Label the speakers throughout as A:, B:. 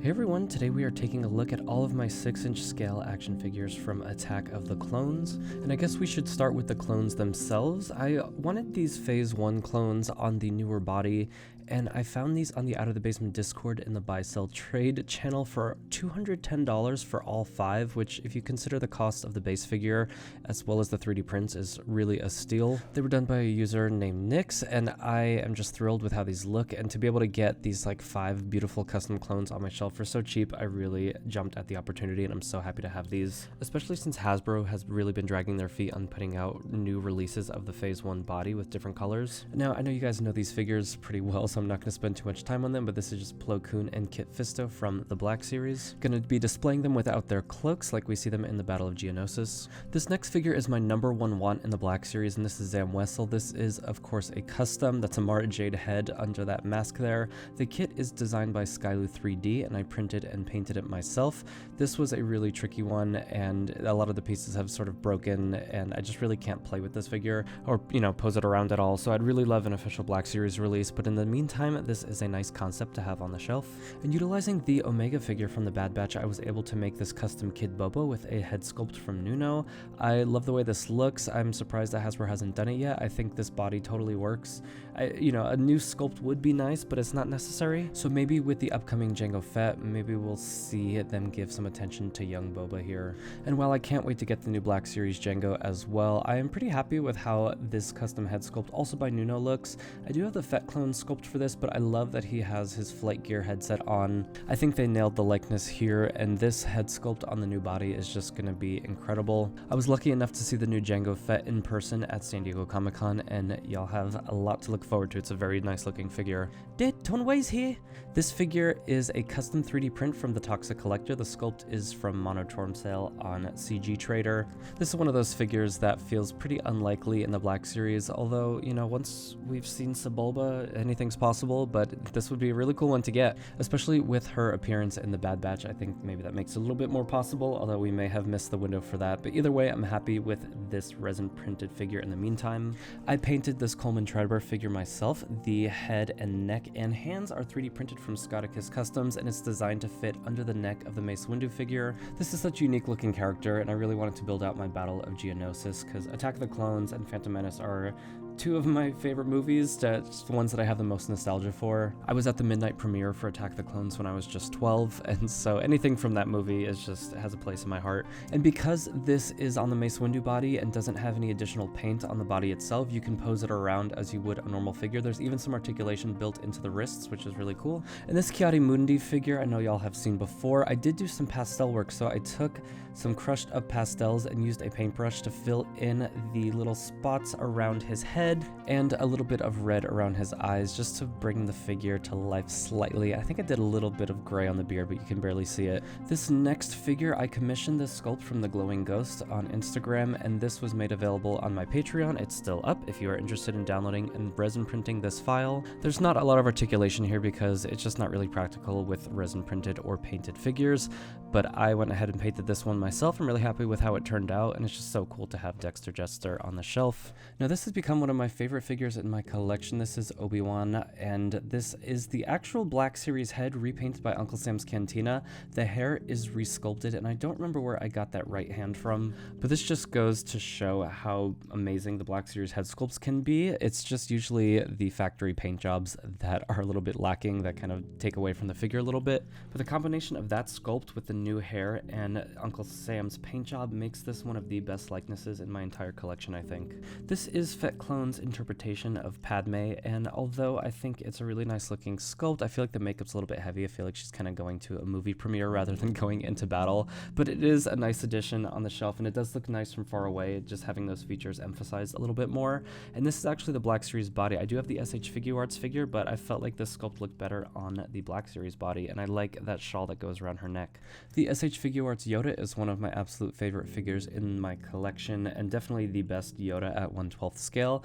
A: Hey everyone, today we are taking a look at all of my 6-inch scale action figures from Attack of the Clones, and I guess we should start with the clones themselves. I wanted these Phase 1 clones on the newer body, and I found these on the Out of the Basement Discord in the buy sell trade channel for $210 for all 5, which if you consider the cost of the base figure as well as the 3D prints is really a steal. They were done by a user named Nix, and I am just thrilled with how these look, and to be able to get these like 5 beautiful custom clones on my shelf for so cheap, I really jumped at the opportunity, and I'm so happy to have these, especially since Hasbro has really been dragging their feet on putting out new releases of the Phase 1 body with different colors. Now, I know you guys know these figures pretty well, so I'm not going to spend too much time on them, but this is just Plo Koon and Kit Fisto from the Black Series. Going to be displaying them without their cloaks like we see them in the Battle of Geonosis. This next figure is my number 1 want in the Black Series, and this is Zam Wessel. This is, of course, a custom. That's a Mara Jade head under that mask there. The kit is designed by Skylu 3D, and I printed and painted it myself. This was a really tricky one, and a lot of the pieces have sort of broken, and I just really can't play with this figure or, pose it around at all. So I'd really love an official Black Series release, but in the meantime, this is a nice concept to have on the shelf. And utilizing the Omega figure from the Bad Batch, I was able to make this custom Kid Boba with a head sculpt from Nuno. I love the way this looks. I'm surprised that Hasbro hasn't done it yet. I think this body totally works. A new sculpt would be nice, but it's not necessary. So maybe with the upcoming Jango Fett, maybe we'll see them give some attention to young Boba here. And while I can't wait to get the new Black Series Jango as well, I am pretty happy with how this custom head sculpt, also by Nuno, looks. I do have the Fett clone sculpt for this, but I love that he has his flight gear headset on. I think they nailed the likeness here, and this head sculpt on the new body is just going to be incredible. I was lucky enough to see the new Jango Fett in person at San Diego Comic-Con, and y'all have a lot to look forward to. It's a very nice looking figure. Tonway's here! This figure is a custom 3D print from the Toxic Collector. The sculpt is from Monotorm Sale on CG Trader. This is one of those figures that feels pretty unlikely in the Black Series, although, once we've seen Sebulba, anything's possible, but this would be a really cool one to get, especially with her appearance in the Bad Batch. I think maybe that makes it a little bit more possible, although we may have missed the window for that, but either way, I'm happy with this resin printed figure in the meantime. I painted this Coleman Treadwear figure myself. The head and neck and hands are 3D printed from Scotticus Customs, and it's designed to fit under the neck of the Mace Windu figure. This is such a unique looking character, and I really wanted to build out my Battle of Geonosis, because Attack of the Clones and Phantom Menace are 2 of my favorite movies, just the ones that I have the most nostalgia for. I was at the midnight premiere for Attack of the Clones when I was just 12, and so anything from that movie has a place in my heart. And because this is on the Mace Windu body and doesn't have any additional paint on the body itself, you can pose it around as you would a normal figure. There's even some articulation built into the wrists, which is really cool. And this Kiari Mundi figure, I know y'all have seen before. I did do some pastel work, so I took some crushed up pastels and used a paintbrush to fill in the little spots around his head and a little bit of red around his eyes, just to bring the figure to life slightly. I think I did a little bit of gray on the beard, but you can barely see it. This next figure, I commissioned this sculpt from the Glowing Ghost on Instagram, and this was made available on my Patreon. It's still up if you are interested in downloading and resin printing this file. There's not a lot of articulation here because it's just not really practical with resin printed or painted figures, but I went ahead and painted this one myself. I'm really happy with how it turned out, and it's just so cool to have Dexter Jester on the shelf. Now, this has become one of my favorite figures in my collection. This is Obi-Wan, and this is the actual Black Series head repainted by Uncle Sam's Cantina. The hair is resculpted, and I don't remember where I got that right hand from, but this just goes to show how amazing the Black Series head sculpts can be. It's just usually the factory paint jobs that are a little bit lacking, that kind of take away from the figure a little bit, but the combination of that sculpt with the new hair and Uncle Sam's paint job makes this one of the best likenesses in my entire collection, I think. This is Fett Clone's interpretation of Padme, and although I think it's a really nice looking sculpt, I feel like the makeup's a little bit heavy. I feel like she's kind of going to a movie premiere rather than going into battle, but it is a nice addition on the shelf, and it does look nice from far away, just having those features emphasized a little bit more. And this is actually the Black Series body. I do have the SH Figuarts figure, but I felt like this sculpt looked better on the Black Series body, and I like that shawl that goes around her neck. The SH Figuarts Yoda is one of my absolute favorite figures in my collection, and definitely the best Yoda at 1/12 scale.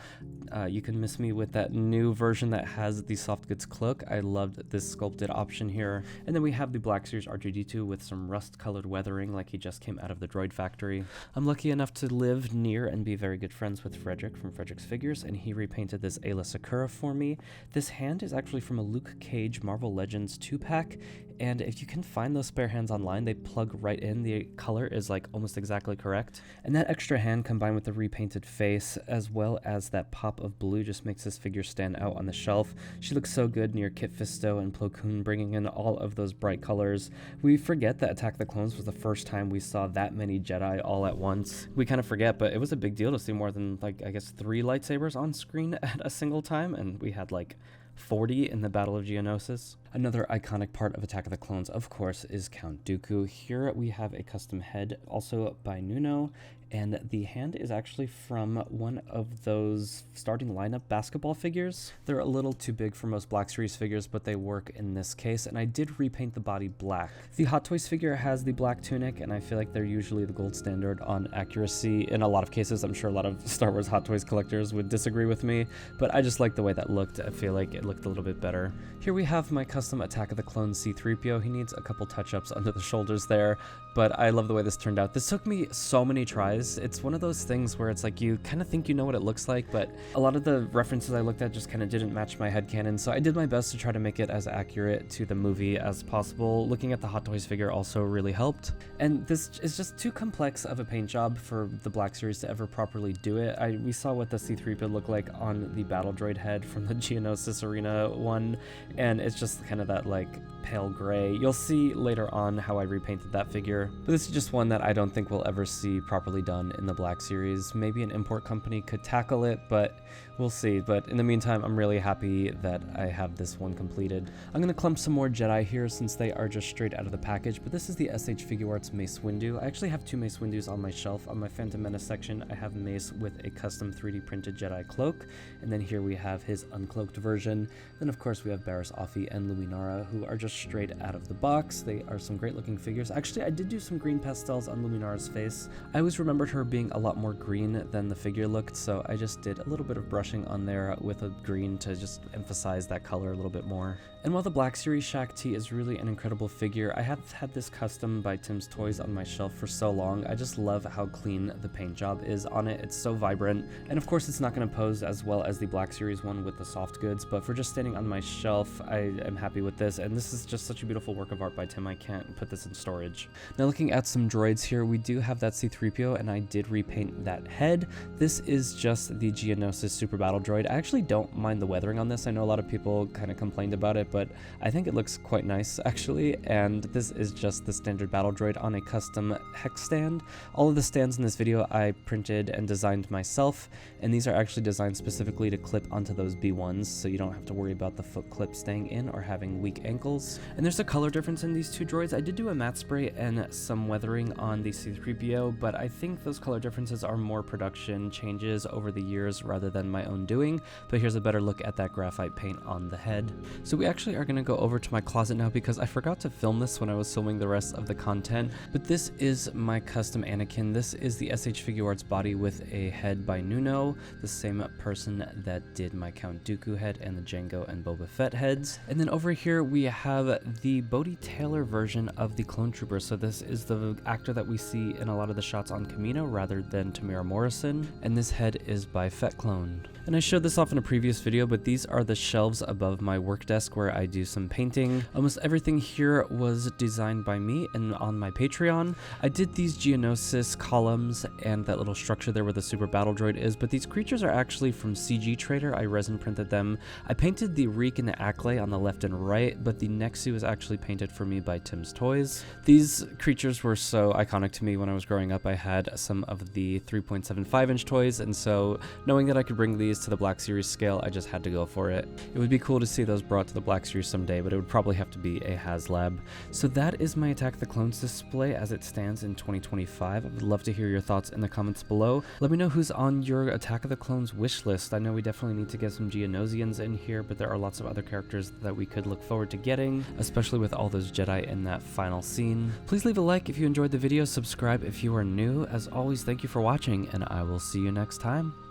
A: You can miss me with that new version that has the soft goods cloak. I loved this sculpted option here. And then we have the Black Series R2-D2 with some rust-colored weathering like he just came out of the droid factory. I'm lucky enough to live near and be very good friends with Frederick from Frederick's Figures, and he repainted this Ayla Sakura for me. This hand is actually from a Luke Cage Marvel Legends 2-pack, and if you can find those spare hands online, they plug right in. The color is like almost exactly correct. And that extra hand combined with the repainted face, as well as that pop of blue, just makes this figure stand out on the shelf. She looks so good near Kit Fisto and Plo Koon, bringing in all of those bright colors. We forget that Attack of the Clones was the first time we saw that many Jedi all at once. We kind of forget, but it was a big deal to see more than, like, I guess 3 lightsabers on screen at a single time, and we had like 40 in the Battle of Geonosis. Another iconic part of Attack of the Clones, of course, is Count Dooku. Here we have a custom head, also by Nuno, and the hand is actually from one of those starting lineup basketball figures. They're a little too big for most Black Series figures, but they work in this case, and I did repaint the body black. The Hot Toys figure has the black tunic, and I feel like they're usually the gold standard on accuracy in a lot of cases. I'm sure a lot of Star Wars Hot Toys collectors would disagree with me, but I just like the way that looked. I feel like it looked a little bit better. Here we have my custom Attack of the Clones C-3PO. He needs a couple touch-ups under the shoulders there, but I love the way this turned out. This took me so many tries. It's one of those things where it's like you kind of think you know what it looks like, but a lot of the references I looked at just kind of didn't match my headcanon, so I did my best to try to make it as accurate to the movie as possible. Looking at the Hot Toys figure also really helped, and this is just too complex of a paint job for the Black Series to ever properly do it. We saw what the C-3PO looked like on the Battle Droid head from the Geonosis Arena one, and it's just kind of that like pale gray. You'll see later on how I repainted that figure, but this is just one that I don't think we'll ever see properly done in the Black Series. Maybe an import company could tackle it, but we'll see. But in the meantime, I'm really happy that I have this one completed. I'm going to clump some more Jedi here since they are just straight out of the package, but this is the SH Figuarts Mace Windu. I actually have 2 Mace Windus on my shelf. On my Phantom Menace section, I have Mace with a custom 3D printed Jedi cloak, and then here we have his uncloaked version. Then of course we have Barriss Offee and Luminara, who are just straight out of the box. They are some great looking figures. Actually, I did do some green pastels on Luminara's face. I always remembered her being a lot more green than the figure looked, so I just did a little bit of brushing on there with a green to just emphasize that color a little bit more. And while the Black Series Shaak Ti is really an incredible figure, I have had this custom by Tim's Toys on my shelf for so long. I just love how clean the paint job is on it. It's so vibrant, and of course it's not going to pose as well as the Black Series one with the soft goods, but for just standing on my shelf, I am happy with this, and this is just such a beautiful work of art by Tim. I can't put this in storage. Now looking at some droids here, we do have that C-3PO, and I did repaint that head. This is just the Geonosis Super Battle Droid. I actually don't mind the weathering on this. I know a lot of people kind of complained about it, but I think it looks quite nice actually, and this is just the standard battle droid on a custom hex stand. All of the stands in this video I printed and designed myself, and these are actually designed specifically to clip onto those B1s, so you don't have to worry about the foot clip staying in or having weak ankles. And there's a color difference in these 2 droids. I did do a matte spray and some weathering on the C-3PO, but I think those color differences are more production changes over the years rather than my own doing. But here's a better look at that graphite paint on the head. So we actually are going to go over to my closet now because I forgot to film this when I was filming the rest of the content, but this is my custom Anakin. This is the SH Figuarts body with a head by Nuno, the same person that did my Count Dooku head and the Jango and Boba Fett heads. And then over here we have the Bodhi Taylor version of the Clone Trooper. So this is the actor that we see in a lot of the shots on Kamino rather than Tamara Morrison, and this head is by Fett Clone. And I showed this off in a previous video, but these are the shelves above my work desk where I do some painting. Almost everything here was designed by me and on my Patreon. I did these Geonosis columns and that little structure there where the Super Battle Droid is, but these creatures are actually from CG Trader. I resin printed them. I painted the Reek and the Acklay on the left and right, but the Nexu was actually painted for me by Tim's Toys. These creatures were so iconic to me when I was growing up. I had some of the 3.75 inch toys, and so knowing that I could bring these to the Black Series scale, I just had to go for it. It would be cool to see those brought to the Black Series someday, but it would probably have to be a HasLab. So that is my Attack of the Clones display as it stands in 2025. I would love to hear your thoughts in the comments below. Let me know who's on your Attack of the Clones wish list. I know we definitely need to get some Geonosians in here, but there are lots of other characters that we could look forward to getting, especially with all those Jedi in that final scene. Please leave a like if you enjoyed the video, subscribe if you are new. As always, thank you for watching, and I will see you next time.